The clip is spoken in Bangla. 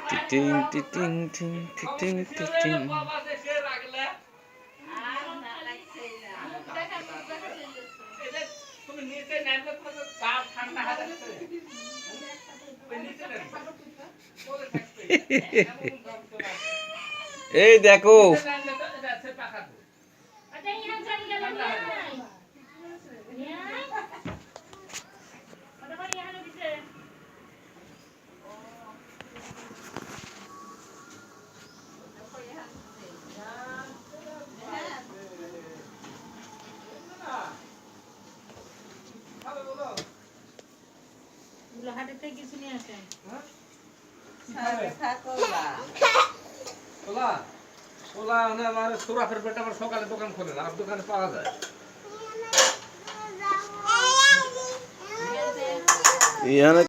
টিটিং টিটিং টিং টিটিং টিটিং। এই দেখো হাটের থেকে কিছু নিয়ে আসেন। আমার সুরাফের বেটা আমার সকালে দোকান খোলে না, আর দোকানে পাওয়া যায়।